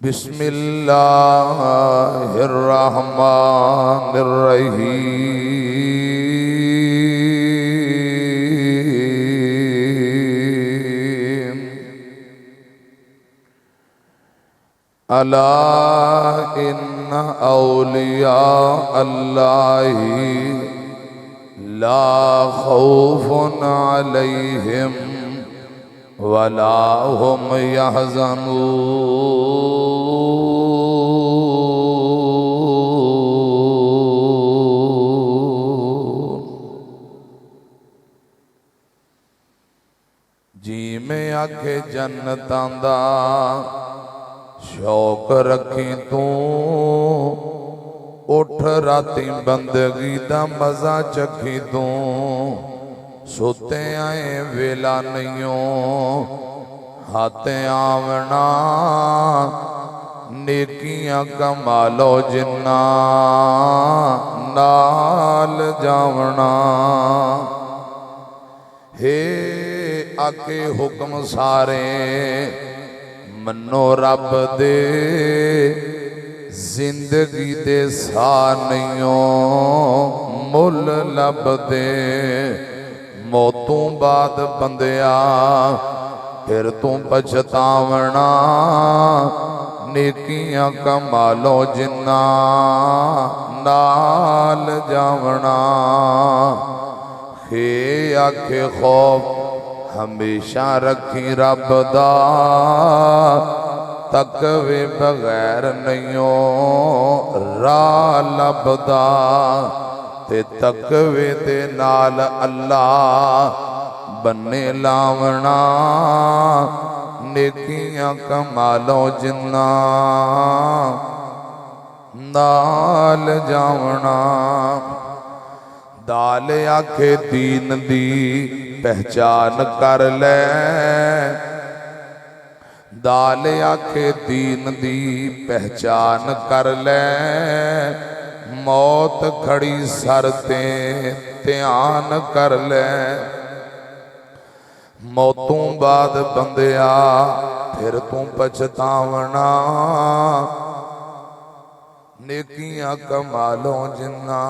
बिस्मिल्लाहिर्रहमानिर्रहीम। अला इन्ना औलिया अल्लाहि ला खौफुन अलैहिम वला हुम यहज़नून। जी में आखे जन्नतां दा शौक रखी तू, उठ राती बंदगी दा मजा चखी तू। सुते आए वेला नहीं हाथे आवना, नेकियां कमालो जिन्ना नाल जावना। हे आके हुक्म सारे मनो रब दे, जिंदगी दे सा नहीं मुल लब दे। मौतों बाद बंदिया फिर तू पछतावना, नेकियां कमालो जिन्ना नाल जावना। हे आखे खौफ हमेशा रखी रब दा, तकवे बगैर नहीं राह लभदा। ते तकवे दे नाल अल्लाह बन्ने लावना, नेकियां कमालो जिन्ना नाल जावना। दाल आखे दीन दी पहचान कर ले, दाल आखे दीन दी पहचान कर ले। मौत खड़ी सर ते ध्यान कर ले। मौतों बाद बंदिया फिर तू पछतावना, नेकियां कमालो जिन्ना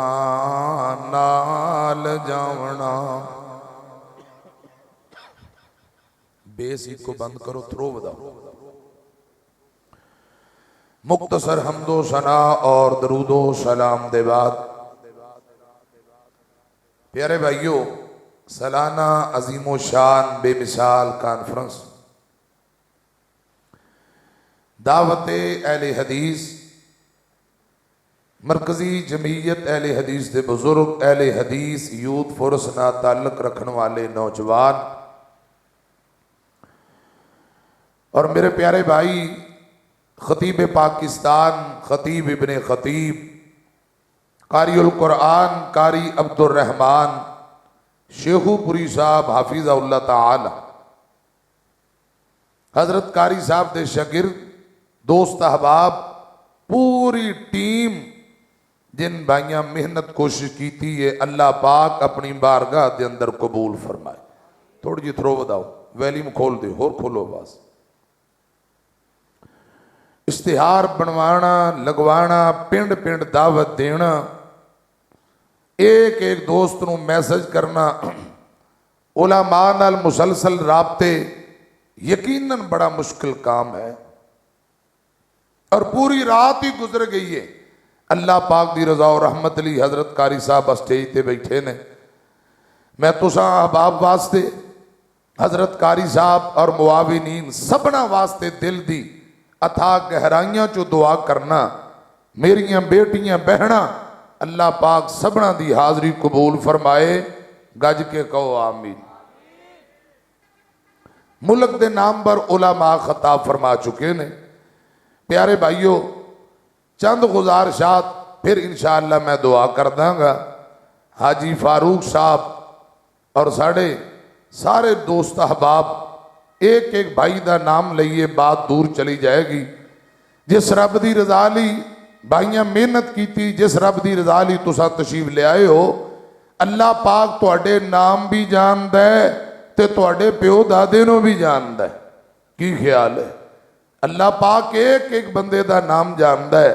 नाल जावना। बेस को बंद करो, थ्रो बदाओ। मुख्तसर हमदो सना और दरूदो सलाम दे बाद प्यारे भाइयों, सालाना अजीमो शान बेमिसाल कॉन्फ्रेंस दावते अहले हदीस मरकजी जमीयत अहले हदीस के बुजुर्ग अहले हदीस यूथ फोरस ना ताल्लुक रखने वाले नौजवान और मेरे प्यारे भाई खतीब पाकिस्तान खतीब इब्ने खतीब कारिउल कुरान कारी अब्दुर रहमान शेखुपुरी साहब हाफिज़हुल्लाह ताला, हजरत कारी साहब दे शागिर्द दोस्त अहबाब पूरी टीम जिन भाइयां मेहनत कोशिश की थी, ये अल्लाह पाक अपनी बारगाह के अंदर कबूल फरमाए। थोड़ी जी थ्रो बताओ, वैल्यूम खोल दे, होर खोलो बस। इश्तिहार बनवाना लगवाना, पिंड पिंड दावत देना, एक एक दोस्त नूं मैसेज करना, उलमा नाल मुसलसल राबते यकीनन बड़ा मुश्किल काम है और पूरी रात ही गुजर गई है। अल्लाह पाक दी रजा और रहमत लई हजरत कारी साहब स्टेज ते बैठे ने। मैं तुसां अहबाब वास्ते हजरत कारी साहब और मुआविनीन सबना वास्ते दिल दी अथा गहराइयां चो दुआ करना। मेरियां बेटियां बहना अल्लाह पाक सबना दी हाजरी कबूल फरमाए। गज के कहो आमीन। मुल्क दे नाम पर उलमा खताब फरमा चुके ने। प्यारे भाइयों, चंद गुजारिशात फिर इंशाअल्लाह मैं दुआ कर दांगा। हाजी फारूक साहब और साढ़े सारे दोस्त अहबाब एक एक भाई का नाम लईए, बात दूर चली जाएगी। जिस रब की रजा ली भाइयां मेहनत की, जिस रब की रजा ली तुसा तशरीफ ले आए हो, अल्लाह पाक तुहाडे नाम भी जानदा है ते तुहाडे प्यो दादे नूं भी जानदा है। की ख्याल है? अल्लाह पाक एक एक बंदे का नाम जानता है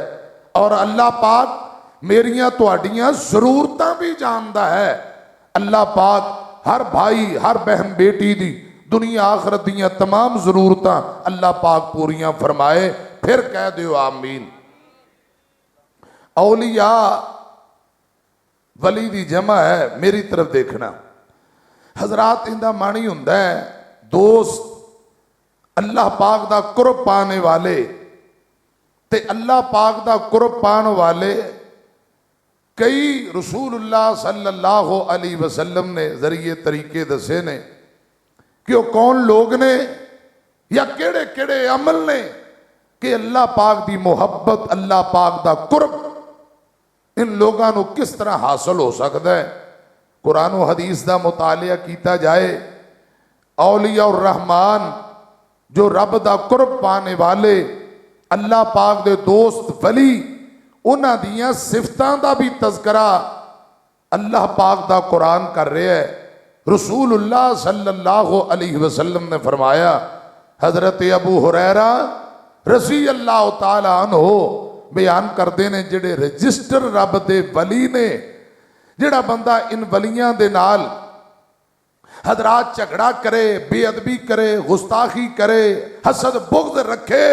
और अल्लाह पाक मेरिया तुहाडियां जरूरतां भी जानता है। अल्लाह पाक हर भाई हर बहन बेटी दी दुनिया आखरत दियां तमाम जरूरतां अल्लाह पाक पूरियां फरमाए। फिर कह दियो आमीन। औलिया वली दी जमा है, मेरी तरफ देखना हजरात। इंदा मानी हुंदा है दोस्त, अल्लाह पाक दा कुरब पाने वाले ते अल्लाह पाक दा कुरब पाने वाले कई रसूलुल्लाह सल्लल्लाहु अलैहि वसल्लम ने जरिए तरीके दसे ने कि वो कौन लोग ने या केड़े केड़े अमल ने कि अल्लाह पाक दी मोहब्बत अल्लाह पाक दा कुरब इन लोगों को किस तरह हासिल हो सकता है। कुरान और हदीस का मुतालिया किया जाए, औलिया और रहमान जो रब दा कुरब पाने वाले अल्लाह पाक दे दोस्त वली उन्हां दियां सिफतां दा भी तज़करा अल्लाह पाक दा कुरान कर रहा है। रसूलुल्लाह सल्लल्लाहु अलैहि वसल्लम ने फरमाया, हजरत अबू हुरैरा रज़ी अल्लाह तआला अन्हु बयान करते हैं, जिहड़े रजिस्टर रब दे वली ने, जिहड़ा बंदा इन वलियां दे नाल हजरात झगड़ा करे, बेअदबी करे, गुस्ताखी करे, हसद बुग़्ज़ रखे,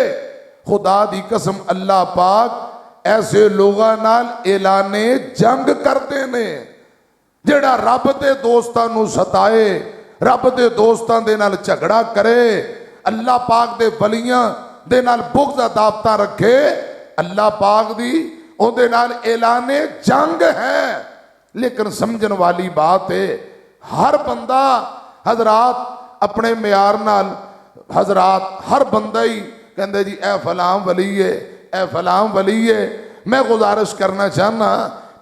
खुदा दी कसम अल्लाह पाक ऐसे लोगों नाल ऐलाने जंग करते ने। जिहड़ा रब दे दोस्तां नूं सताए, रब दे दोस्तां दे नाल झगड़ा करे, अल्लाह पाक दे वलियां दे नाल बुग़्ज़ अदावतां रखे, अल्लाह पाक दी उहदे नाल ऐलाने जंग है। लेकिन समझण वाली बात है, हर बंदा हजरात अपने म्यार नाल हजरात हर बंदा ही कहते जी ए फलां वली है, ए फलां वली है। मैं गुजारिश करना चाहना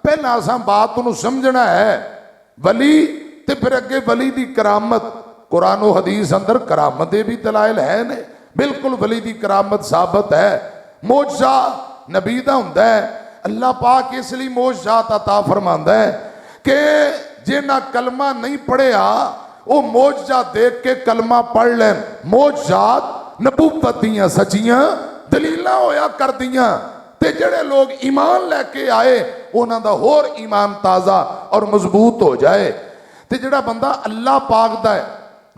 पहला असां बात नूं समझना है, वली ते फिर अगे वली दी करामत। कुरान और हदीस अंदर करामत दे भी दलाइल है ने, बिल्कुल वली दी करामत साबित है। मोजा नबी दा हुंदा है, अल्लाह पाक इसलिए मोजात अता फरमांदा है कि जिन्हां कलमा नहीं पढ़िया वो मोजा देख के कलमा पढ़ लैन। मोजात नबूवत दियां सचियां दलीलां होया करदियां ते जिहड़े लोग ईमान लैके आए उन्हां दा होर ईमान ताज़ा और मजबूत हो जाए। ते जिहड़ा बंदा अल्लाह पाक दा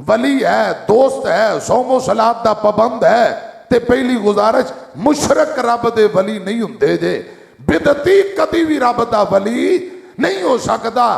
वली है, दोस्त है, सौमो सलात दा पाबंद है, ते पहली गुजारिश मुशरक रब दे वली नहीं हुंदे जे, बिदती कदी भी रब दा वली नहीं हो सकता।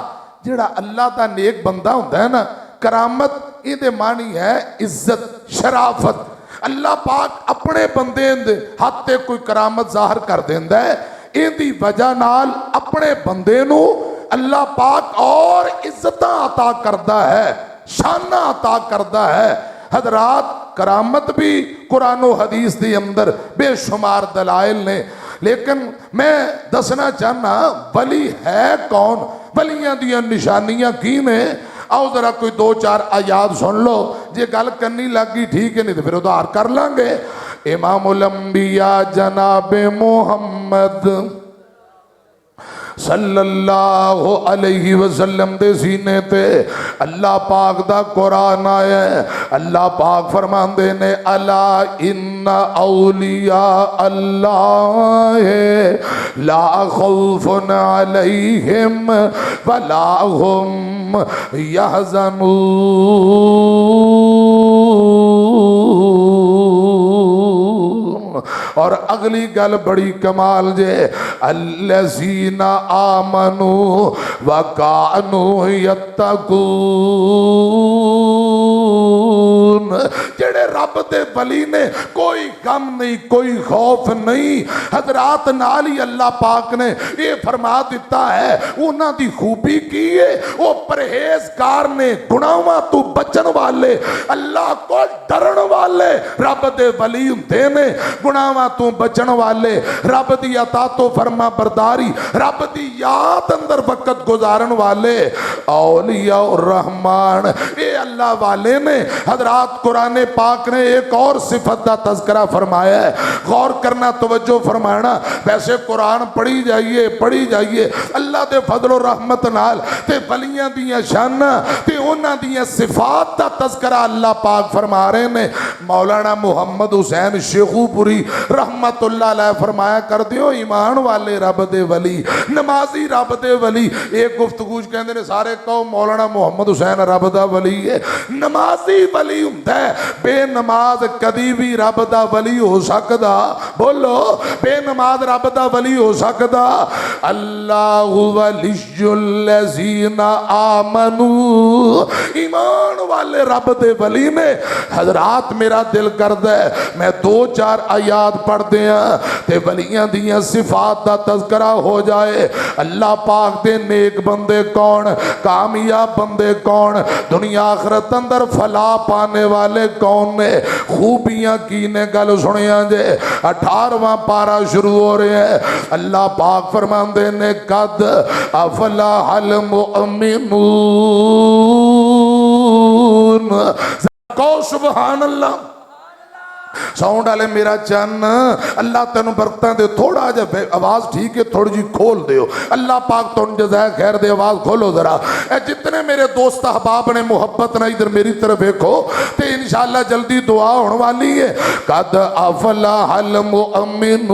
जिहड़ा अल्लाह दा नेक बंदा हुंदा है ना, करामत इहदे मानी है इज्जत शराफत। अल्लाह पाक अपने बंदे दे हथ ते कोई करामत जाहिर कर देंदा है, इहदी वजह नाल अपने बंदे नूं अल्लाह पाक और इज्जतां अता करदा है, शाना अता करदा है। हजरात करामत भी कुरान और हदीस के अंदर बेशुमार दलाइल ने, लेकिन मैं दसना चाहना वली है कौन, वलियां दियां निशानियां की ने। आओ जरा कोई दो चार आयात सुन लो, जे गल करनी लगी ठीक है, नहीं तो फिर उधार कर लांगे। इमामुल अंबिया जनाबे मोहम्मद सल्लल्लाहु अलैहि वसल्लम दे सीने ते अल्लाह पाक दा कुरान आया है। अल्लाह पाक फरमांदे ने अला इन्ना औलिया अल्लाह ला खौफुन अलैहिम वला हुम यहज़नून। और अगली गल बड़ी कमाल जे, अल्लज़ीना आमनू व कानू यत्तकून। जेड़े रब दे वली ने कोई गम नहीं, कोई खौफ नहीं। हजरात नाल ही अल्लाह पाक ने ये फरमा दिता है उन्हां दी खूबी की है, वो परहेजगार ने, गुनाहां तो बचन वाले, अल्लाह को डरन वाले रब दे वली हुंदे ने। गुनाहां तो बचन वाले, रब दी अता तो फरमा बरदारी, रब दी याद अंदर वक्त गुजारन वाले औलिया और रहमान, ये अल्लाह वाले ने। हजरात कुरान पाक ने एक और सिफत का तज़किरा फरमाया है, गौर करना, तवज्जो फरमाना। वैसे कुरान पढ़ी जाइए अल्लाह के फजलो रहमत नाल ते वलियां दियां शानां ते उन्हां दियां सिफात का तज़किरा अल्लाह पाक फरमा रहे ने। मौलाना मुहम्मद हुसैन शेखूपुरी रहमतुल्लाह अलैह फरमाया कर दियो, ईमान वाले रब दे वली, नमाजी रब दे वली। एक गुफ्तगू कहते ने सारे कहो मौलाना मुहम्मद हुसैन रब दा वली है, नमाजी वली हुंदा है, बेनमाज कदी भी रब दा वली हो सकदा? बोलो, बेनमाज रब दा वली हो सकदा? अल्लाहु वलियुल्लज़ीना आमनू, ईमान वाले रब दे वली ने। हजरात मेरा दिल करदा है मैं 2-4 आयात पढ़ दियां ते वलियां दियां सिफात दा तज़किरा हो जाए। अल्लाह पाक दे नेक बंदे कौन, कामयाब बंदे कौन, दुनिया आखिरत अंदर फला पाने वाले कौन ने, खूबियां की ने, गल सुनिया जे। 18वां पारा शुरू हो रहा है। अल्लाह पाक फरमाते ने कद अफलाहल मुअमिनून, कहो सुभान अल्लाह। साउंड वाले मेरा चन्न, अल्लाह तेन बरकतां दे। थोड़ा जा आवाज ठीक है, थोड़ी जी खोल दियो, अल्लाह पाक तुम जज़ाए खैर दे। आवाज खोलो जरा। जितने मेरे दोस्त अहबाब ने मुहब्बत ना इधर मेरी तरफ देखो तो इंशाअल्लाह जल्दी दुआ होने वाली है। कद अफलाहल मुअमिनून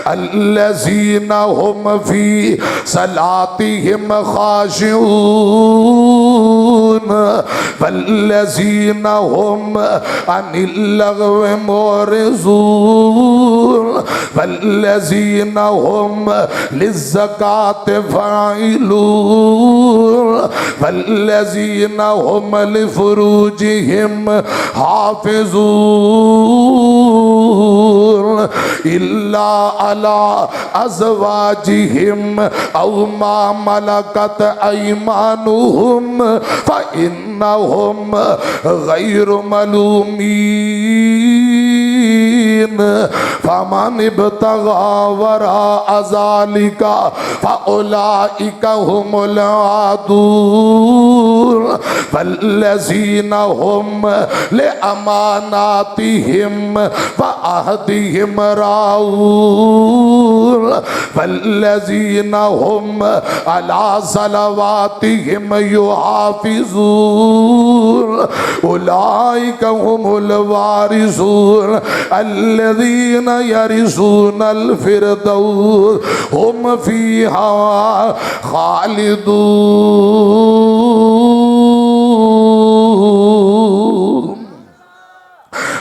अल्लज़ीना हुम फी सलातिहिम खाशिऊन वल्लज़ीना हुम अनिल लग़्व मुअरिज़ून वल्लज़ीना हुम लिज़्ज़काति फ़ाइलून वल्लज़ीना हुम लिफ़ुरूजिहिम हाफ़िज़ून इल्ला अला अज़वाजिहिम औ मा मलकत अयमानुहुम फ़इन्नहुम गैरु मलूमीन फमन इब्तगा वरा ज़ालिका फ़उलाइका हुमुल आदून वल्लज़ीना हुम लिअमानातिहिम व अहदिहिम राऊन वल्लज़ीना हुम अला सलवातिहिम युहाफ़िज़ून उलाइका हुमुल वारिसून अल्लज़ीना यरिसूनल फ़िरदौस हुम फ़ीहा खालिदून।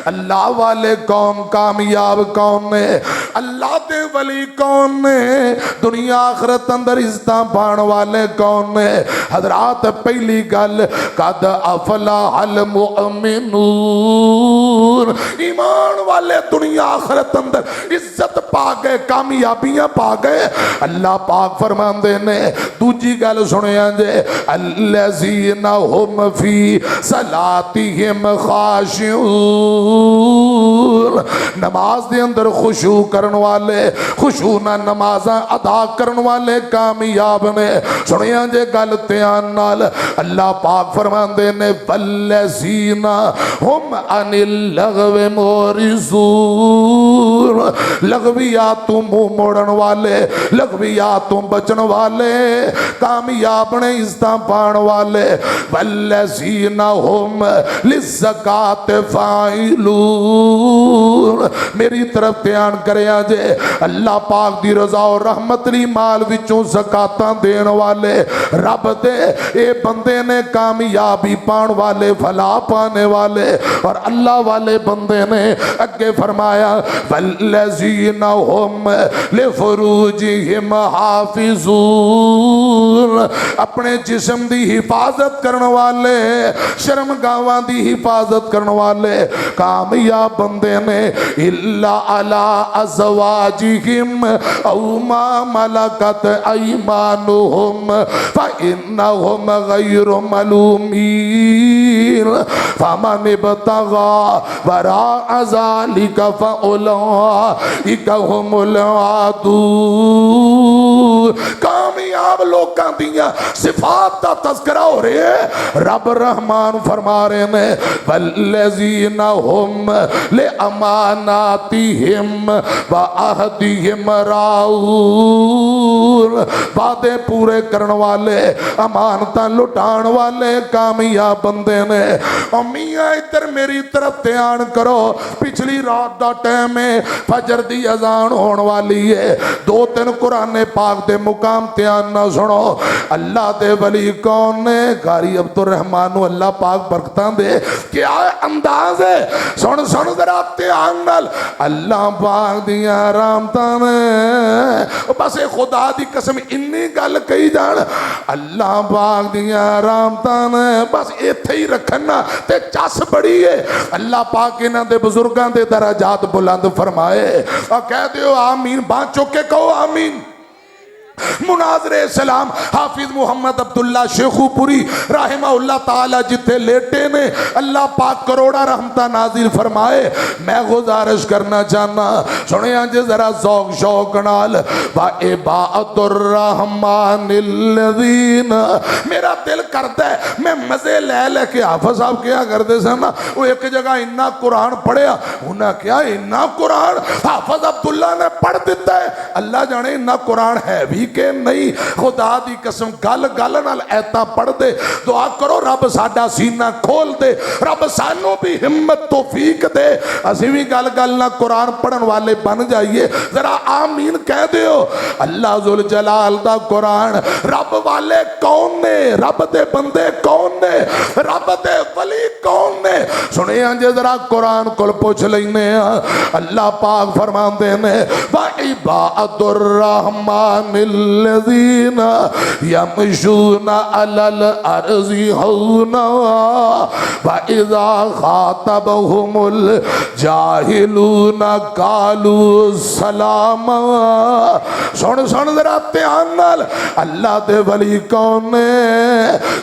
अल्लाह वाले कौन कामयाब कौन ने, अल्लाह दे वली कौन ने, दुनिया आखिरत अंदर इज्जत पाने वाले कौन ने। हजरात पहली गल कद अफलाहल मुअमिनून, ईमान वाले दुनिया आखिरत अंदर इज्जत पा गए, कामयाबियां पा गए। अल्लाह पाक फरमाते ने दूजी गल सुनिया जे अल्लज़ीना हुम फी सलातिहिम खाशिऊन, नमाज दे अंदर खुशू करन वाले, खुशू ना नमाज़ां अदा करन वाले कामयाब ने। सुनिया जे गल ध्यान नाल, अल्लाह पाक फरमाते ने वल्लज़ीना हुम अनिल लग़्व मुअरिज़ून, लग़वियातों मुँह मोड़न वाले, लग़वियातों बचन वाले कामयाब ने, इज्जत पाण वाले। वल्लज़ीना हुम लिज़्ज़काति फ़ाइलून, मेरी तरफ ध्यान करिया जे, अल्लाह पाक दी रज़ा और रहमत ली माल विचों ज़कातां देण वाले रब दे ए बंदे ने, कामयाबी पाण वाले, फला पाने वाले। और अल्लाह वाले बंदे ने अगे फरमाया वल्लज़ीना हुम लिफ़ुरूजिहिम हाफ़िज़ून, अपने जिस्म दी हिफाजत करने वाले, शर्मगावां दी हिफाजत करने वाले कामयाब बंदे ने। इल्ला अला अज़वाजिहिम औ मा मलकत अयमानुहुम फ़इन्नहुम गैरु मलूमीन फमन इब्तगा वरा ज़ालिका फ़उलाइका हुमुल आदून कामयाब लोगों दियां सिफात का तस्करा हो रहा है। रब रहमान फरमा रहे ने वल्लज़ीना हुम ले अमानातिहिम व अहदिहिम राऊन, वादे पूरे करने वाले अमानता लुटान वाले कामयाब बंदे ने। मियाँ इधर मेरी तरफ ध्यान करो, पिछली रात का टाइम है, फजर दी अजान होने वाली है। 2-3 कुरान पाक दे मुकाम ध्यान ना सुनो। अल्लाह दे वली कौन ने? कारी अब्दुल रहमान नू अल्लाह पाक बरकतां दे। क्या अंदाज है, सुन सुन जरा ध्यान नाल। अल्लाह पाक दियां रहमतां ने, बस ये खुदा दी कसम इन्नी गल कही जान, अल्लाह पाक दियां रहमतां ने बस इत्थे ही रखना ते चस बड़ी है। अल्लाह पाक इन्हां दे बुजुर्गां दे दराजात बुलंद फरमाए। और कह दियो आमीन, बांह चुक के कहो आमीन। मुनाजरे सलाम हाफिज मोहम्मद अब्दुल्ला शेखुपुरी रहमहुल्लाह ताला जिथे लेटे ने, अल्लाह पाक करोड़ा रहमता नाजिल फरमाए। मैं गुजारिश करना चाहना, सुने जे जरा ज़ौक़ शौक़ नाल, वा इबादुर रहमानिल्लज़ीन, मेरा दिल करता है मैं मजे ले लेके हाफिज साहब क्या करते सन ना, वो एक जगह इन्ना कुरान पढ़िया, उन्हें क्या इन्ना कुरान हाफिज अब्दुल्ला ने पढ़ दिता है। अल्लाह जाने इन्ना कुरान है भी के नहीं। खुदा दी कसम गल गल नाल ऐता पढ़ दे, दुआ करो रब साडा सीना खोल दे, रब सानू भी हिम्मत तौफीक दे, असीं भी गल गल नाल कुरान पढ़न वाले बन जाइए। जरा आमीन कह दियो। अल्लाह जुल जलाल दा कुरान, रब वाले कौन ने, रब दे बंदे कौन ने, रब दे वली कौन ने? सुने जे जरा कुरान कोल पुछ लैने। अल्लाह पाक फरमांदे ने वा इबादुर रहमान लज़ीना यमशूना अलल अर्ज़ि हौना व इज़ा ख़ातबहुमुल जाहिलूना क़ालू सलामा। सुन सुन जरा ध्यान नाल, अल्लाह दे वली कौन ने?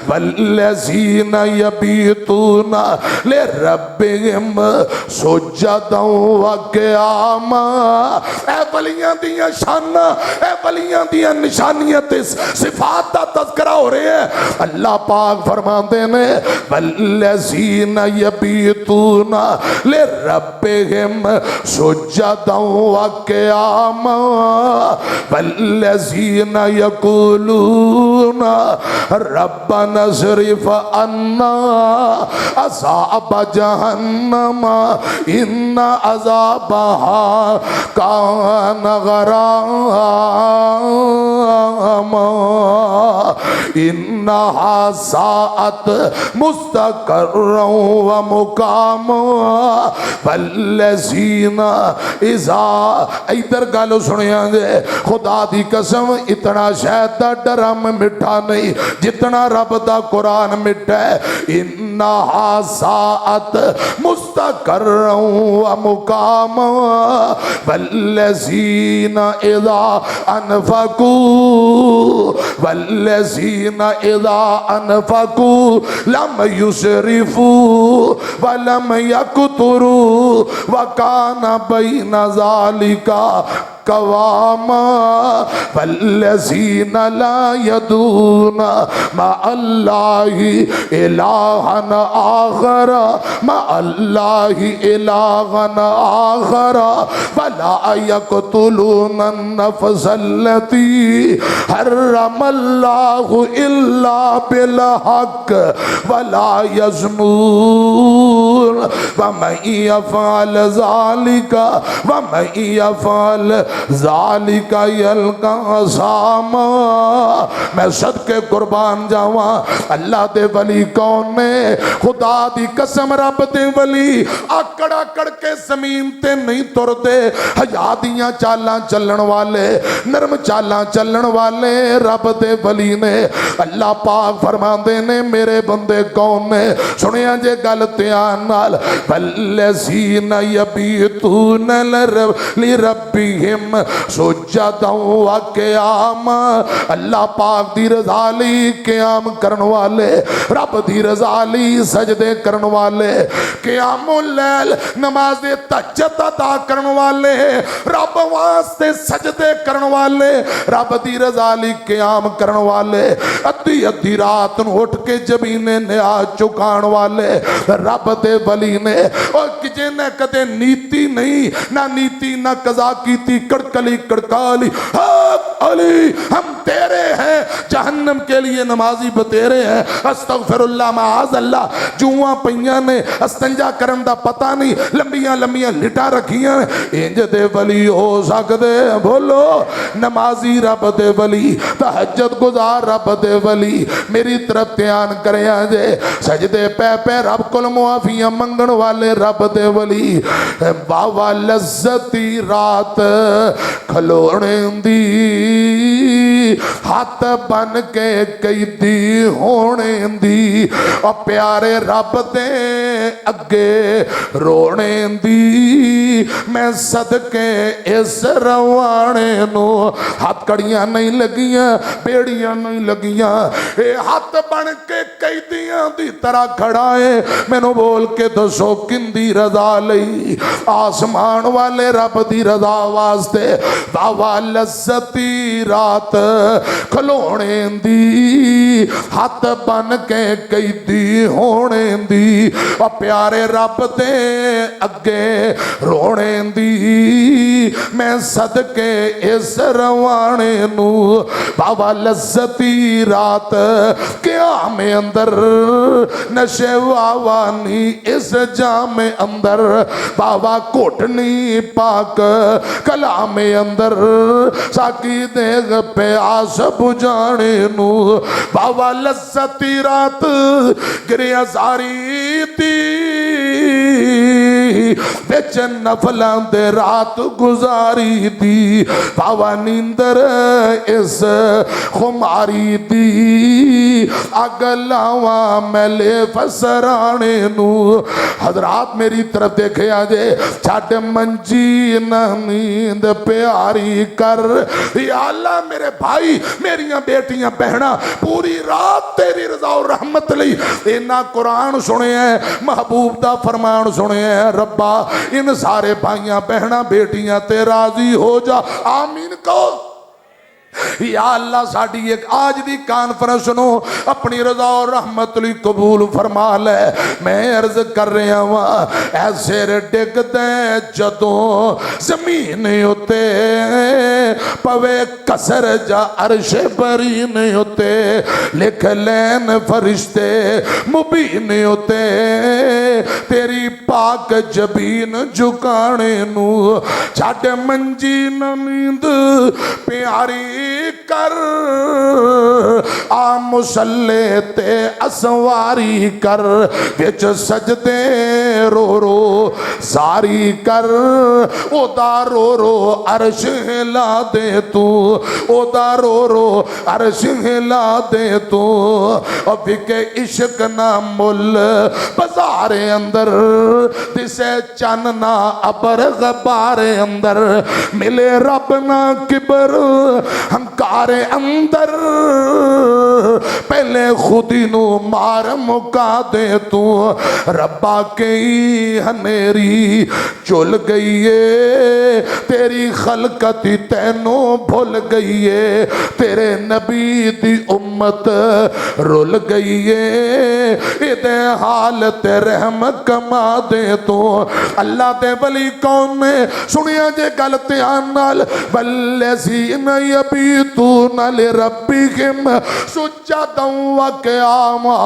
वल्लज़ीना यबीतूना ले रब्बिहिम सुज्जदन व क़ियामा। ए वलियां दियां शानां, ए वलियां दियां निशानियां ते सिफात दा तज़किरा हो रहा है। अल्लाह पाक फरमाते ने वल्लज़ीना यबीतूना ले रब्बिहिम सुज्जदन व क़ियामा वल्लज़ीना यक़ूलूना रब्बना स्रिफ़ अन्ना अज़ाब जहन्नम इन्ना अज़ाबहा कान गरामा इन्नहा साअत मुस्तक़र्रन व मुक़ामा वल्लज़ीना इज़ा। इधर गल सुनिया जे, खुदा दी कसम इतना शहद दा ड्रम मिठा नहीं जितना रब दा कुरान मिठा है। इन्नहा साअत मुस्तक़र्रन व मुक़ामा वल्लज़ीना इज़ा अनफ़क़ू वल्लज़ीना इज़ा अनफ़क़ू लम युसरिफ़ू व लम यक़तुरू व काना बैना ज़ालिका कवामा वल्लज़ीना ला यदूना मा अल्लाहि इलाहन आखर मा अल्लाहि इलाहन आखर वला यक़तुलूना नफ़्सल्लती हर्रमल्लाहु इल्ला बिल हक़ वला यज़्नून वमन यफ़अल ज़ालिका वमन यफ़अल ज़ालिका यल्का असामा। मैं सदके कुर्बान जावा, अल्लाह दे वली कौन ने? खुदा दी कसम रब दे वली आकड़ आकड़ के जमीन ते नहीं तुरदे, हया दियां चालां चलण वाले, नरम चालां चलण वाले रब दे वली ने। अल्लाह पाक फरमांदे ने मेरे बंदे कौन ने? सुनिया जे गल ध्यान नाल वल्लज़ीन यबीतून लिरब्बिहिम सुज्जदन व क़ियामा। अल्लाह पाक दी रज़ा लई क़याम करन वाले, रब दी रज़ा लई सजदे करन वाले, क़यामुल लैल नमाज़ तहज्जुद अदा करन वाले, रब वास्ते सजदे करन वाले, रब दी रज़ा लई क़याम करन वाले, अद्धी अद्धी रात नूं उठ के जमीने न्याज चुकाण वाले रब दे वली ने। और जिन्हें कदे नीति नहीं ना नीति ना कज़ा कीती, कड़कली कड़काली अली हम तेरे हैं, जहन्नम के लिए नमाजी बतेरे हैं। अस्तगफिरुल्लाह माअज़ल्लाह जुआ पईयां ने, अस्तंजा करन दा पता नहीं, लंबियां लंबियां लिटा रखियां। इंज दे वली हो सकदे, बोलो नमाजी रब दे वली, तहज्जुद गुजार रब दे वली। मेरी तरफ ध्यान करें जे, सजदे पै पै रब कोल मुआफियां मंगण वाले रब दे वली। बावा लज्जती रात खलोने दी, हाथ बन के कैदी होने दी, और प्यारे रब दे अगे रोने दी। मैं सदके इस रवाने नो, हाथ कड़ियां नहीं लगियां, बेड़ियां नहीं लगियां, ए हाथ बन के कैदियां दी तरह खड़ा है। मैनू बोल के दसो किंदी रजा लई? आसमान वाले रब दी रजा वास्ते। बावा लज्जती रात खलोने दी, हाथ बन के कैदी होने दी, और प्यारे रब दे अगे रोने दी। मैं सदके इस रवाने नू, बाबा लज्जती रात क्या में अंदर नशे वावानी इस जामे अंदर, बाबा कोटनी पाक कला में अंदर साकी देग प्यास बुझाने नू। बाबा लज्जती रात गिरिया सारी थी, बिच नफलां दे रात गुजारी दी। बाबा नींदर इस खुमारी दी, अग लावा मैले फसराने नू। हजरात मेरी तरफ देखे आजे, छड़ मंजी न नींद प्यारी कर। या अल्लाह मेरे भाई मेरिया बेटियां बहना पूरी रात तेरी रज़ा और रहमत लई इन्ना कुरान सुने, महबूब दा फरमान सुने। रब्बा इन सारे भाइयां बहना बेटियां ते राजी हो जा, आमीन कहो। या अल्लाह साड़ी एक आज दी कॉन्फ्रेंस नो अपनी रजा और रहमत लई कबूल फरमा ले। मैं अर्ज कर रहा वां, ऐसे डिगदे जदों जमीन उते पवे कसर जा अर्श बरीन उते, लिख लैन फरिश्ते मुबीन उते तेरी पाक जबीन झुकाने नू। छड़ मंजी न नींद प्यारी कर, आ मुसल्ले ते असवारी कर, विच सजदे रो रो सारी कर। ओदा रो रो अर्श हिला दे तू, ओदा रो रो अर्श हिला दे तू। और बिके इश्क ना मुल बाजारे अंदर, दिसे चन ना अबर गबारे अंदर, मिले रब ना किबर हंकारे अंदर। पहले खुदी नू मार मुका दे तू, रब्बा कई हनेरी चुल गई है, तेरी खलकत तैनू भुल गई है, तेरे नबी दी उम्मत रुल गई है। इदे हाल ते रहम कमा दे तू। अल्लाह दे वली कौन ने सुनिया जे गल ध्यान नाल, वल्लज़ीन यबीतून लिरब्बिहिम सुज्जदन व क़ियामा,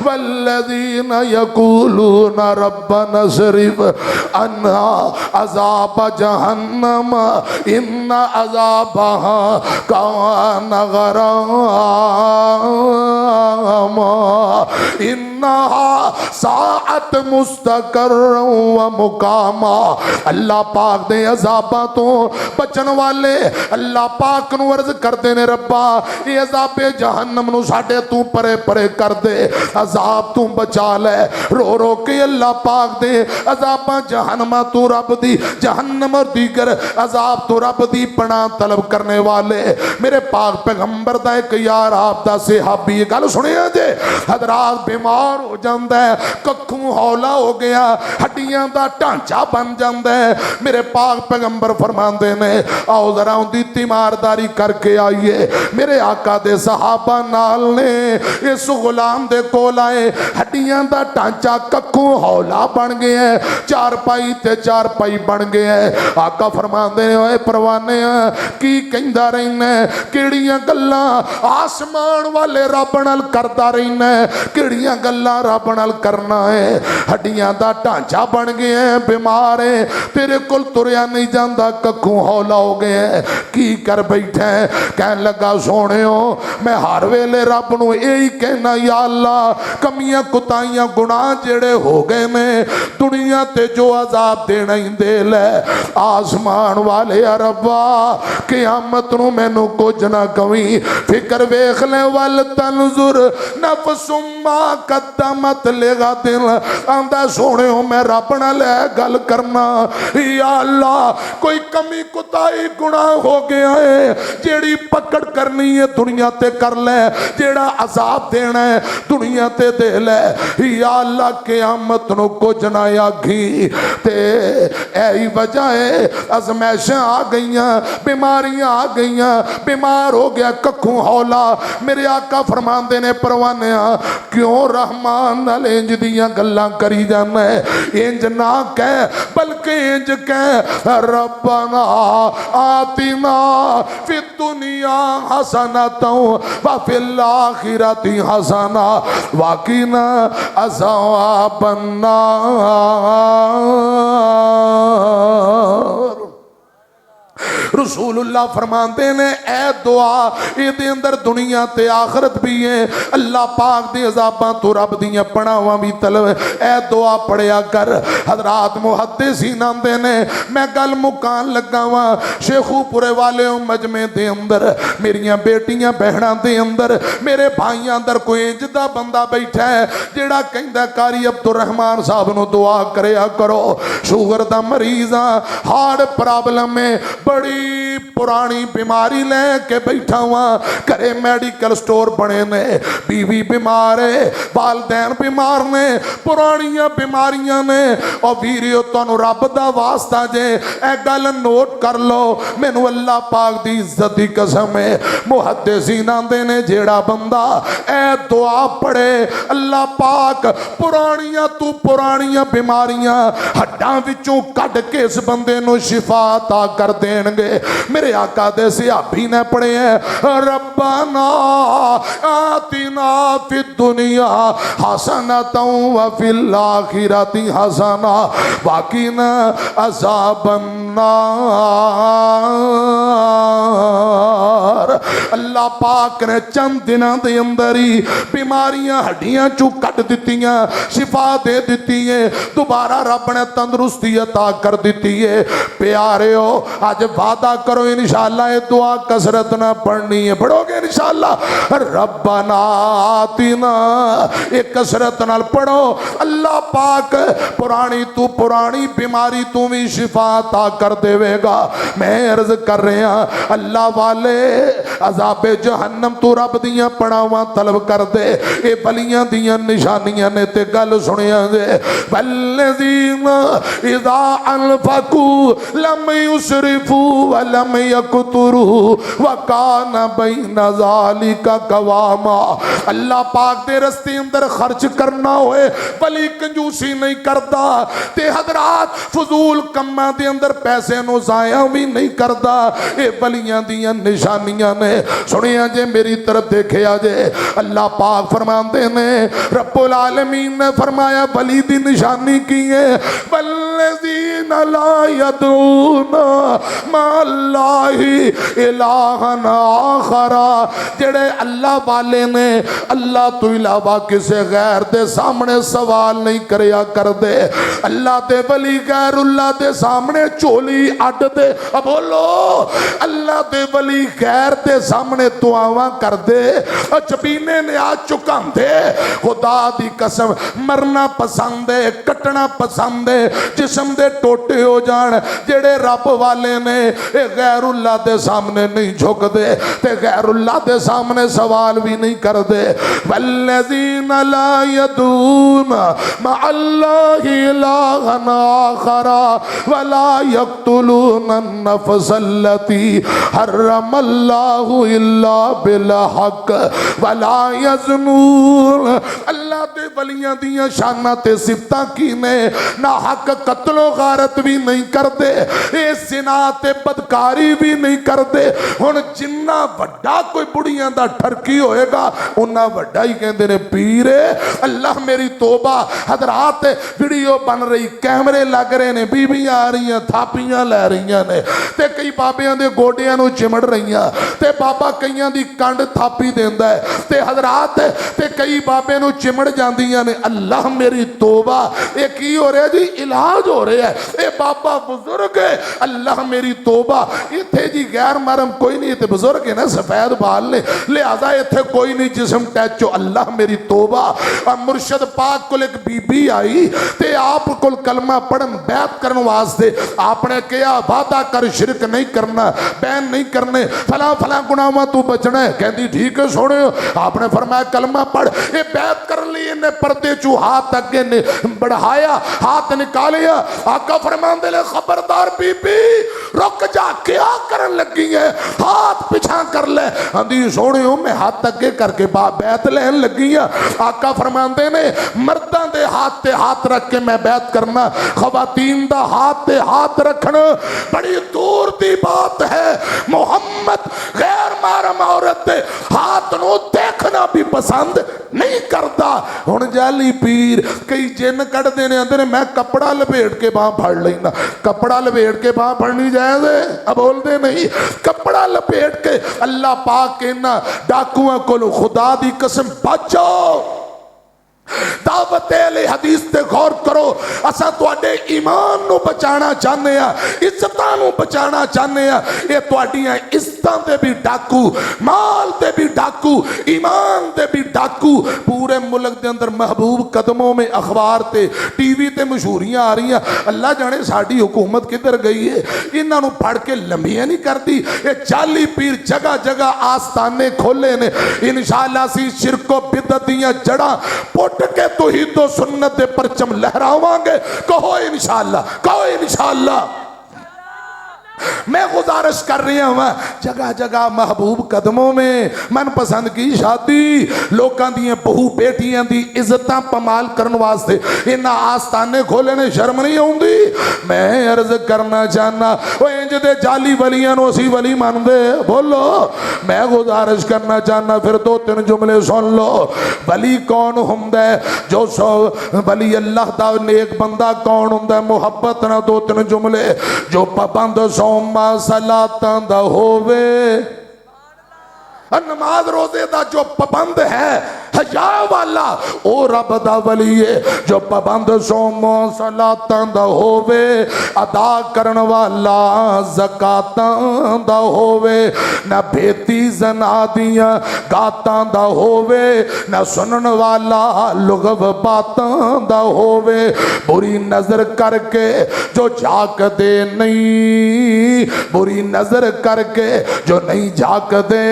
वल्लज़ीन यक़ूलून रब्बना स्रिफ अन्ना अज़ाब जहन्नम इन्न अज़ाबहा कान गरामा। इन्नहा साअत मुस्तक़र्रन व मुकामा। अल्लाह पाक दे अजाबां तो बचन वाले अल्लाह पाक नूं अर्ज करदे ने रब्बा ये अजाबे जहन्नम नूं साडे तू परे परे कर दे, अजाब तू बचा ले। रो रो के अल्लाह पाक दे अजाबां जहन्नमा तू रब दी जहन्नम और दीगर अजाब तो रब दी पनाह तलब करने वाले मेरे पाक पैगंबर दा एक यार आप दा सहाबी गल सुनिया जे हजरात बीमार हो जाता है, कखों हौला हो गया, हड्डियां दा ढांचा बन जाता है। मेरे पाक पैगंबर फरमाते ने आओ जरा उनकी तीमारदारी करके आइए। मेरे आका दे सहाबा नाल ने इस गुलाम दे कोल आए, हड्डियां दा ढांचा कखों हौला बन गया, चारपाई ते चारपाई बन गया। आका फरमाते ने परवाने की कहंदा रहना, किहड़ियां गल्लां आसमान वाले रब नाल करदा रहना, किहड़ियां गल्लां रब नाल करना है। हड्डियां दा ढांचा बन गया, बीमार है, तेरे कोल तुरिया नहीं जाता, कखों हौला हो गया, की कर बैठा है। कहन लगा सोहणिओ मैं हर वेले रब नूं यही कहना या अल्लाह कमियां कुताइयां गुनाह जेड़े हो गए ने दुनिया ते जो अजाब देना ही दे ले। आसमान वाले रब्बा क़यामत नूं मैनू कुछ ना कवी, फिक्र वेख ले वल तनजुर नफसुम मा कद्दमत लेगा दिल। आंदा सोहणिओ मैं रब नाल गल करना या अल्लाह कोई कमी कुताई गुनाह हो गया है, जेड़ी पकड़ करनी है दुनिया ते कर ले, जेड़ा अजाब देना है दुनिया ते दे ले। या अल्लाह क़यामत नूं कुछ ना आखी। ते ऐही वजह है अजमैशां आ गईयां, बीमारियां आ गईयां, बीमार हो गया कखों हौला। मेरे आका फरमाते ने परवानिया क्यों रहमान नाल इंज दियां गल्लां करी जाना है, इंज ना कह बल्कि इंज कह रब्बना आतिना फिद दुनिया हसनतौ व फिल आखिरति हसना व क़िना अज़ाबन नार। रसूलुल्लाह फरमाते ने ए दुआ इहदे अंदर दुनिया ते आखरत भी है, अल्लाह पाक दे अज़ाबां तो रब दियां पनाहां भी तलब। ए दुआ पढ़िया कर। हजरात मुहद्दिसीन आंदे ने मैं गल मुकान लगा वा शेखूपुरे वाले मजमे दे अंदर मेरियां बेटियां बहनां दे अंदर मेरे भाइयां अंदर कोई इंज दा बंदा बैठा है जेड़ा कहंदा कारी अब्दुल रहमान साहब नूं दुआ करिया करो, शुगर दा मरीज आ, हार्ट प्रॉब्लम है, बड़ी पुरानी बीमारी लेके बैठा हुआ, घरे मेडिकल स्टोर बने ने, बीवी बीमार है, वालदैन बीमार ने, पुरानियां बीमारियां ने। और वीरियो तुहानू रब दा वास्ता जे ए गल नोट कर लो, मैनू अल्लाह पाक दी इज्जत दी कसम है। मुहद्दिसीन आंदे ने जेड़ा बंदा ए दुआ पढ़े अल्लाह पाक पुरानियां तू पुरानियां बीमारियां हड्डां विचों कढ के इस बंदे नू शिफा अता कर देणगे। मेरे आका दे सहाबी ने पढ़े रब्बाना आतिना फिद दुनिया हसनतौ व फिल आखिरति हसना व क़िना अज़ाबन नार। अल्लाह पाक ने चंद दिनों के अंदर ही बीमारियां हड्डियां चू कट दित्तियां, शिफा दे दित्ती है, दोबारा रब ने तंदुरुस्ती अता कर दी है। प्यारे हो आज वादा करो इंशाअल्लाह ये दुआ कसरत ना पढ़नी है, पढ़ोगे इंशाअल्लाह। रब्बना आतिना ये कसरत नाल पढ़ो, अल्लाह पाक पुरानी तू पुरानी बीमारी तू भी शिफा अता कर देवेगा। मैं अर्ज कर रहा अल्लाह वाले अजाबे जहन्नम तू रब दियां पनाहां तलब कर दे, ये बलियां दियां निशानियां ने ते गल सुनिया जे वल्लज़ीना इज़ा अनफ़क़ू लम युसरिफू व लम यक़तुरू व काना बैना ज़ालिका क़वामा। अल्लाह पाक दे रस्ते अंदर खर्च करना होए भली कंजूसी नहीं करता, ते हजरात फजूल कम्मां दे अंदर पैसे नूं ज़ाया भी नहीं करता। ये बलियां दियां निशानियां ने। ने सुनिया जे मेरी तरफ देखिया जे अल्लाह पाक फरमाते ने रब्बुल आलमीन ने फरमाया वली दी निशानी की है वल्लज़ीना ला यदूना मअल्लाहि इलाहन आखरा जेड़े अल्लाह वाले ने अल्लाह तो इलावा किसी गैर दे सामने सवाल नहीं करया कर दे अल्लाह दे वली गैरुल्लाह दे सामने चोली अड दे बोलो अल्लाह दे वली गैर दे सामने दुआवां कर दे जबीने ने आ चुका दे खुदा दी कसम मरना पसंद है कटना पसंद है जिस्म दे टोटे हो जान जेड़े रब वाले ने गैरुल्लाह दे सामने नहीं झुकदे ते गैरुल्लाह दे सामने सवाल भी नहीं करदे वल्लज़ीना ला यदूना मअल्लाहि इलाहन आखरा वला यक़्तुलूना नफ़्सल्लती हर्रमल्लाहु इल्ला बिल हक़ वला यज़नून अल्लाह दे वलियां दियां शानां ते सिफतां की ने ना हक कत्लो गारत भी नहीं करदे ए ज़िना ते बदकारी भी नहीं करदे हुण जिन्ना वड्डा कोई बुढ़ियां दा ठरकी होएगा उन्ना वड्डा ही कहंदे ने पीर अल्लाह मेरी तौबा हजरात वीडियो बन रही कैमरे लग रहे ने बीबियां आ रही थापियां लै रही ने ते कई बाबियां दे गोडियां नूं चिमड़ रही ते बाबा कईयां दी कंड थापी देंदा है ते हजरात ते कई बाबे नूं चिमड़ जांदियां ने अल्लाह मेरी तौबा ये की हो रहा जी इलाज हो रहा है ये बाबा बुजुर्ग है अल्लाह मेरी तौबा इत्थे जी गैर मरम कोई नहीं इत्थे बुजुर्ग है ना सफेद बाल ने लिहाजा इत्थे कोई नहीं जिस्म टैच हो अल्लाह मेरी तौबा मुर्शद पाक को एक बीबी आई ते आप को कलमा पढ़न बैत करने वास्ते आपने कहा वादा कर शिरक नहीं करना बैन नहीं करने फला फला गुनाहों तू बचना है कहती ठीक है सोने आपने फरमाया कलमा पढ़ ये बैत कर ली इन्हें पर्दे चू हाथ अगे ने बढ़ाया हाथ निकालिया आका फरमांदे ले खबरदार बीबी रुक जा क्या करन लगी है हाथ पिछा कर ले आंदी सोने मैं हाथ अगे करके बैत लैन लगी आका फरमांदे ने मर्दां दे हाथ ते हाथ रख के मैं बैत करना खवातीन दा हाथ ते हाथ रखना बड़ी दूर दी बात है मोहम्मद गैर महरम औरत दे हाथ नो देखना भी पसंद नहीं करता हुण जाली पीर कई जिन कढ़दे ने आंदे ने मैं कपड़ा लपेट के बांह फड़ लेना कपड़ा लपेट के बांह फड़नी जायज़ है अब बोलते नहीं कपड़ा लपेट के अल्लाह पाक कहना डाकुआं कोलों खुदा दी कसम बचो दावत अहले हदीस ते गौर करो असा तुहाडे ईमान नू बचाना चाहते हैं इज्जतां नू बचाना चाहते हैं ये तुहाडियां इज्जतां दे भी डाकू माल दे भी डाकू ईमान दे भी डाकू पूरे मुल्क दे अंदर महबूब कदमों में अखबार ते टीवी ते मशहूरियां आ रही अल्लाह जाने साडी हुकूमत किधर गई है इन्हां नू फड़ के लंबियां नहीं करती ये जाली पीर जगह जगह आस्ताने खोले ने इंशाअल्लाह सी शिरको बिदअत दियां जड़ां पुट के तौहीद व सुन्नत दे परचम लहरावांगे कहो इंशाअल्लाह कहो इंशाअल्लाह मैं गुजारिश कर रही हूँ जगह जगह महबूब कदमों में मनपसंद की शादी लोगों दी बहू बेटियां दी इज्जत पमाल करने वास्ते इन्हां आस्ताने खोले ने शर्म नहीं आउंदी मैं अर्ज करना चाहना इंज दे जाली वलियां नूं असीं वली मनदे बोलो मैं गुजारिश करना चाहना फिर दो तीन जुमले सुन लो वली कौन हुंदा है जो सो वली अल्लाह दा नेक बंदा कौन हुंदा मुहब्बत ना दो तीन जुमले जो पाबंद सोमा सलातां दा होवे नमाज रोजे दा जो पाबंद है हया वाला ओ रब दा वली है जो पाबंद सोमो सलातां दा होवे अदा करन वाला ज़कातां दा होवे ना बेती जना दियां गातां दा होवे ना सुनन वाला लुगव बातां दा होवे बुरी नजर करके जो झाकदे नहीं बुरी नजर करके जो नहीं झाकदे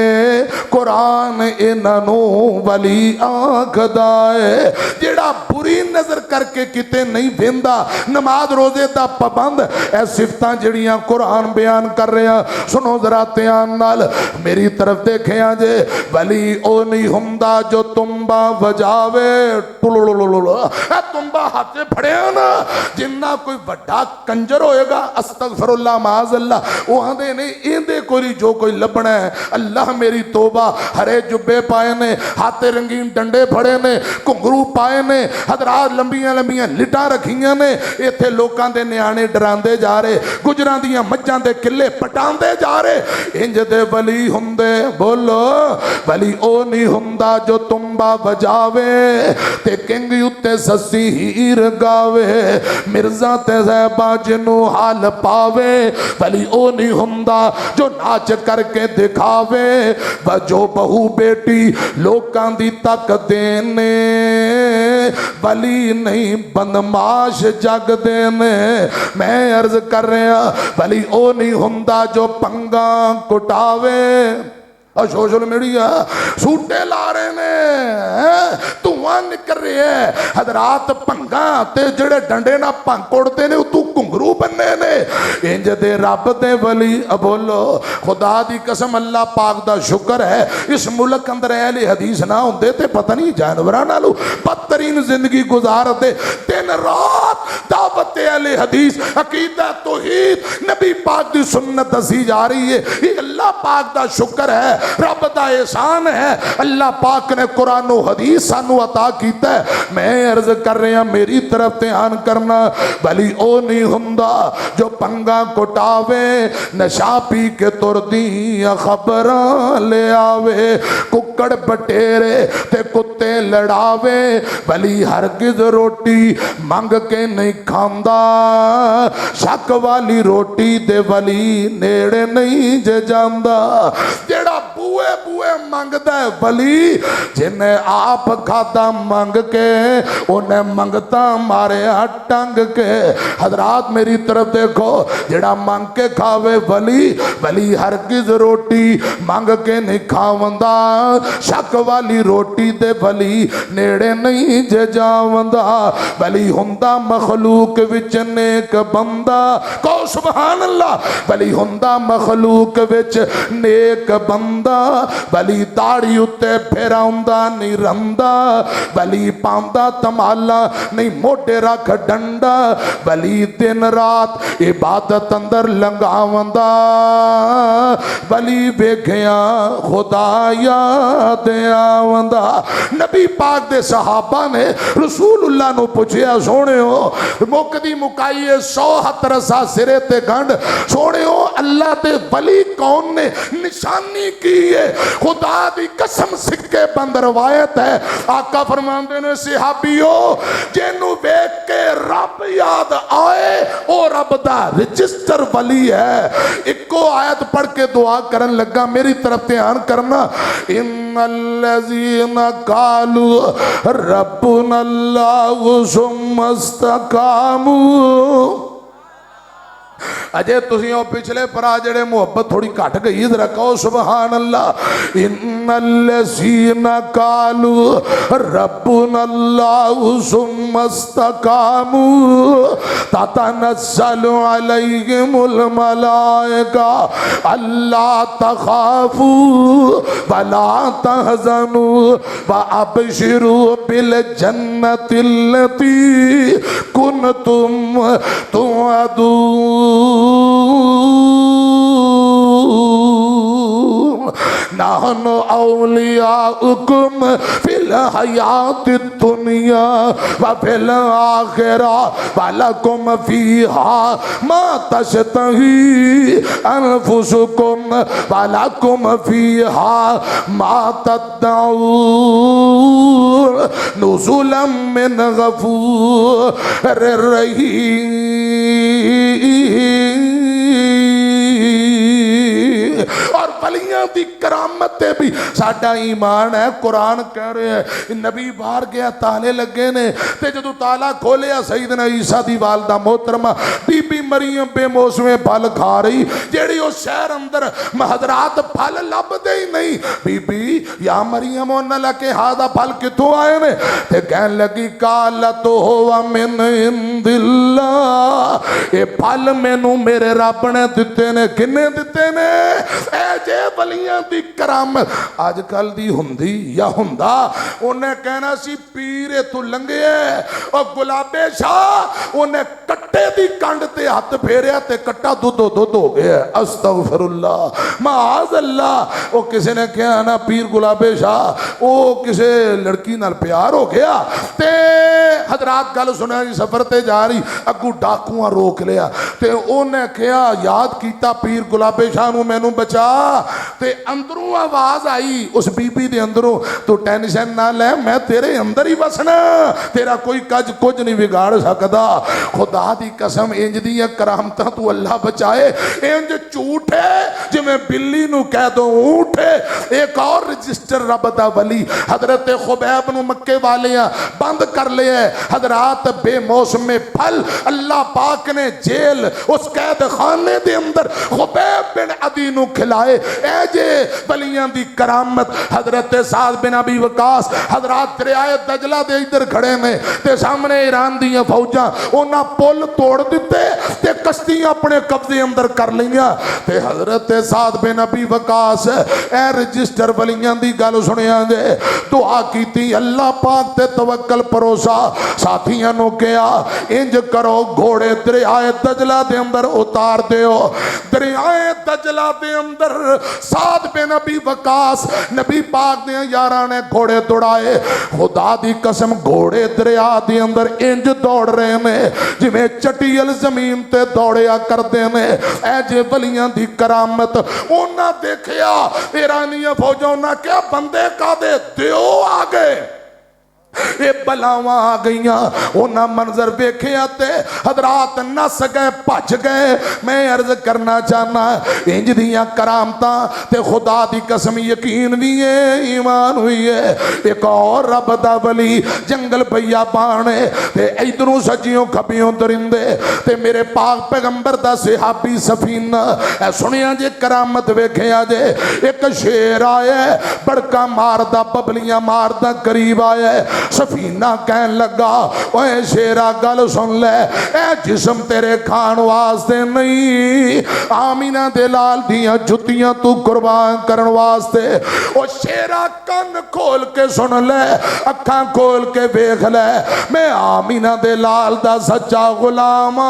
कुरान इन्हां वली आखदा है जेड़ा बुरी नजर करके किते नहीं वेंदा नमाज रोजे दा पाबंद ए सिफतां जड़ियां कुरान बयान कर रहा सुनो जरा ध्यान नाल मेरी तरफ देखिया जे वली ओ नहीं हुंदा जो तुम तुम्बा वजावे तुम्बा हाथ फड़िया ना जिन्ना कोई बड़ा कंजर होएगा अस्तगफिरुल्लाह माज़अल्लाह वो आंदे ने इंदे कोई जो कोई लभना है अल्लाह मेरी तोबा हरे जुब्बे पाए ने हाथे रंगीन डंडे फड़े ने घुंघरू पाए ने हजरात लंबियां लंबियां लिटां रखियां ने इत्थे लोकां दे न्याणे डरांदे जा रहे गुजरां दियां मज्जां दे किले पटांदे जा रहे इंज दे वली हुंदे बोलो वली ओ नहीं हुंदा जो तुम्बा बजावे ते किंग उत्ते सस्सी हीर गावे मिर्जा ते ज़ैबा जिन्नू हाल पावे वली ओ नहीं हुंदा जो नाच करके दिखावे जो बहू बेटी लोकां दी तक देने वली नहीं बदमाश जग देने मैं अर्ज कर रहा वली ओ नहीं हुंदा जो पंगा कुटावे और सोशल मीडिया सूटे ला रहे ने धुआं निकल रहा है हजरात भंगा ते जेड़े डंडे ना भंग कुड़ते ने तू घुंघरू बन्ने ने इंज दे रब दे वली बोलो खुदा दी कसम अल्लाह पाक दा शुक्र है इस मुल्क अंदर अहले हदीस ना होंदे ते पता नहीं जानवरां नालों बदतरीन जिंदगी गुजारते दिन रात दावत अहले हदीस अकीदा तौहीद नबी पाक दी सुन्नत दसी जा रही है ये अल्लाह पाक दा शुक्र है रब दा एहसान है अल्लाह पाक ने कुरान और हदीस सानू अता कीता है मैं अर्ज कर रहा मेरी तरफ ध्यान करना भली ओ नहीं हुंदा जो पंगा कुटावे नशा पी के तुरदी खबर ले आवे कुकड़ बटेरे ते कुत्ते लड़ावे भली हरगिज रोटी मंग के नहीं खांदा शक वाली रोटी दे वली नेड़े नहीं जे जांदा जेड़ा बुए बुए मंगदा है वली जिन्हें आप खादा मंग के उन्हें मंगता मारे टंग के हजरात मेरी तरफ देखो जेड़ा मंग के खावे वली वली हरगिज रोटी मंग के नहीं खावंदा शक वाली रोटी दे वली नेड़े नहीं जे जावंदा वली हुंदा मखलूक विच नेक बंदा को सुभान अल्लाह वली हुंदा मखलूक विच नेक बंदा बली दाड़ी उत्ते फेराउंदा नहीं रंदा बली पांदा तमाला नहीं मोटे रख डंडा बली दिन रात इबादत अंदर लंगावंदा बली वेखिया खुदा याद आवंदा नबी पाक दे सहाबा ने रसूलुल्लाह नु पूछया सोहणियो मुकदी मुकाईए 100 हथ रसा सिरे ते गंढ सोहणियो अल्लाह दे वली कौन ने निशानी की है खुदा दी कसम सिक्के बंद रवायत है आका फरमाते ने सहाबियो जिन्नू वेख के रब याद आए ओ रब दा रजिस्टर वली है इको आयत पढ़ के दुआ करन लगा मेरी तरफ ध्यान करना इन्नल्लज़ीना कालू रब्बुनल्लाहु सुम्मा इस्तकामू अजे तुसी पिछले परा जेड़े मुहब्बत थोड़ी घट गई जरा कहो सुभान अल्लाह इन्नल्लज़ीना कालू रब्बुनल्लाहु सुम्मा इस्तकामू ततनज़्ज़लु अलैहिमुल मलाइका अल्ला तखाफू वला तहज़नू व अबशिरू बिल जन्नतिल्लती कुन्तुम तुअदून नाहनु औलियाउकुम फिल हयातिद दुनिया व फिल आखिरा वलकुम फीहा मा तशतही अनफुसुकुम वलकुम फीहा मा तदऊन नुज़ुलम मिन गफूर रहीम और वलियां दी करामत भी साडा ईमान है कुरान कह रहे हैं नबी बाहर गया ताले लगे ने ते जदों ताला खोलिया सईदना ईसा दी वालदा मोहतरमा बीबी मरियम बेमौसमे फल खा रही जेड़ी उस शहर अंदर हजरात फल लभदे ही नहीं बीबी या मरियम उन्हें लगे हादा फल कितों आए ने ते कहन लगी काला तो होवा मिन इंदिल्लाह ये फल मैनू मेरे रब ने दिते ने किन्ने दिते ने ए जे वली वलियां दी करामत अजकल दी हुंदी या हुंदा उन्हें कहना सी पीर तू लंघे और गुलाबे शाह उन्हें कट्टे दी कंड ते हथ फेरिया ते कट्टा दुधो दुध हो गया। अस्तगफिरुल्लाह माज अल्लाह। वो किसी ने कहा ना पीर गुलाबे शाह वो किसी लड़की नाल प्यार हो गया ते हजरात गल सुनिया जी सफर ते जा रही अगू डाकुआ रोक लिया ते उन्हें कहा याद किया पीर गुलाबे शाह नू मैनू बचा ते अंदरों आवाज आई उस बीबी दे अंदरों तू टेंशन ना ले मैं तेरे अंदर ही बसना तेरा कोई कज कुछ नहीं बिगाड़ सकता। खुदा दी कसम इंज दी करामत तू अल्लाह बचाए इंज झूठ है जिवें बिल्ली नू कह दो ऊठ। एक और रजिस्टर रब दा वली हजरत खुबैब नू मक्के वाले बंद कर लिया हजरात बेमौसमे फल अल्लाह पाक ने जेल उस कैद खाने दे अंदर खुबैब बिन अदी नू खिलाए। ए जे वलियां दी करामत हजरत साद बिन अबी वकास हजरात दरियाए दजला दे इधर खड़े ने ते सामने ईरान दी फौजां उन्हां पुल तोड़ दिते ते कश्तियां अपने कब्जे अंदर कर लियां ते हजरत साद बिन अबी वकास ए रजिस्टर वलियां दी गल सुनिया जे दुआ कीती अल्लाह पाक ते तवक्कल भरोसा साथियां नू कहा इंज करो घोड़े दरियाए दजला दे अंदर उतार दियो। दरियाए दजला दे अंदर साद बिन अबी वकास नबी पाक दे यारां ने घोड़े दौड़ाए। खुदा दी कसम घोड़े दरिया दे अंदर इंज दौड़ रहे ने जिवें चटियल जमीन ते दौड़िया करते ने। ऐ जे वलियां दी करामत उन्हां देखिया ईरानिया फौजां उन्हां क्या बंदे कादे दियो आ गए ये बलावां आ गई उन्हें मंजर वेखिया ते हजरात नस गए भज गए। मैं अर्ज करना चाहना इंज दियां करामतां ते खुदा दी कसम यकीन भी है ईमान हुई है। एक और रब दा वली जंगल भैया बाणे ते इधरों सज्जियों खबियों दरिंदे ते मेरे पाक पैगंबर दा सहाबी सफीना ऐ सुनिया जे करामत वेखिया जे एक शेर आया बड़का मारदा बबलियां मारदा करीब आया सफीना कहन लगा ओए शेरा गल सुन ले ए जिस्म तेरे खान वास्ते नहीं आमीना दे लाल दियां जुतियां तू कुर्बान करन वास्ते। ओ शेरा कन खोल के सुन ले अखां खोल के वेख ले मैं आमीना दे लाल दा सच्चा गुलाम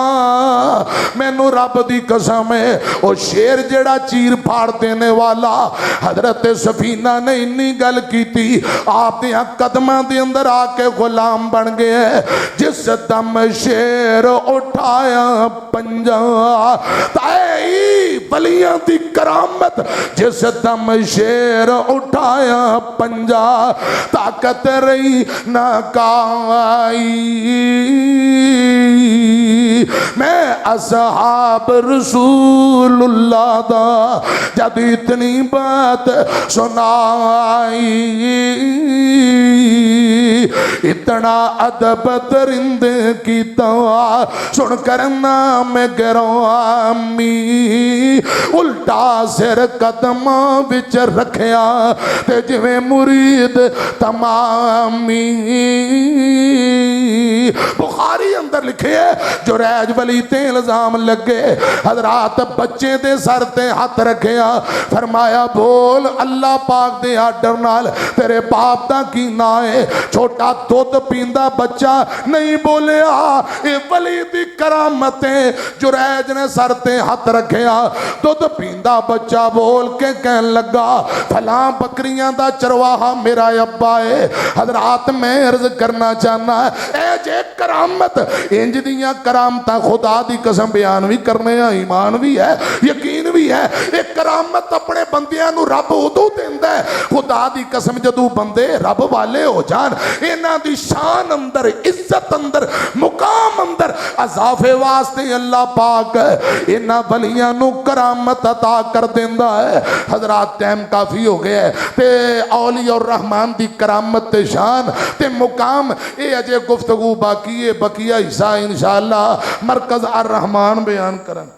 मैनू रब दी कसम है। ओ शेर जेड़ा चीर फाड़ देने वाला हजरत सफीना ने इन्नी गल कीती आप दियां कदमां दे अंदर आके गुलाम बन गए। जिस दम शेर उठाया पंजा ताई वलियां दी करामत जिस दम शेर उठाया पंजा ताकत रही ना काई। मैं असहाब रसूलुल्लाह दा जब इतनी बात सुनाई इतना अदब दरिंदे की सुन करना मैं गिरामी उल्टा सिर कदम विच रखिया ते जिवें मुरीद तमामी। बुखारी अंदर लिखे जो रैज वली ते इल्जाम लगे हजरात बच्चे दे सर ते हाथ रखिया फरमाया बोल अल्लाह पाक दे आर्डर नाल तेरे बाप दा की ना है। छोटा दुध पींदा बच्चा नहीं बोलिया ये वली दी करामत है। जुरैज ने सर ते हाथ रखिया दुध पींदा बच्चा बोल के कहन लगा फला बकरियां दा चरवाहा मेरा अब्बा है। हजरात मैं अर्ज करना चाहना ए जे करामत इंज दियां करामतां खुदा दी कसम बयान भी करने ईमान भी है यकीन भी है। एक करामत अपने बंदियां नू रब उदों देंदा है खुदा दी कसम जदों बंदे रब वाले हो जान इन्हां दी शान अंदर इज्जत अंदर मुकाम अंदर अजाफे वास्ते अल्लाह पाक इन्हां वलियां नू करामत अता कर देंदा है। हजरात टाइम काफी हो गया है ते औलिया और रहमान दी करामत ते शान ते मुकाम ये अजे गुफ्तगू बाकी है बकिया हिस्सा इंशाअल्लाह मरकज अर रहमान बयान करन।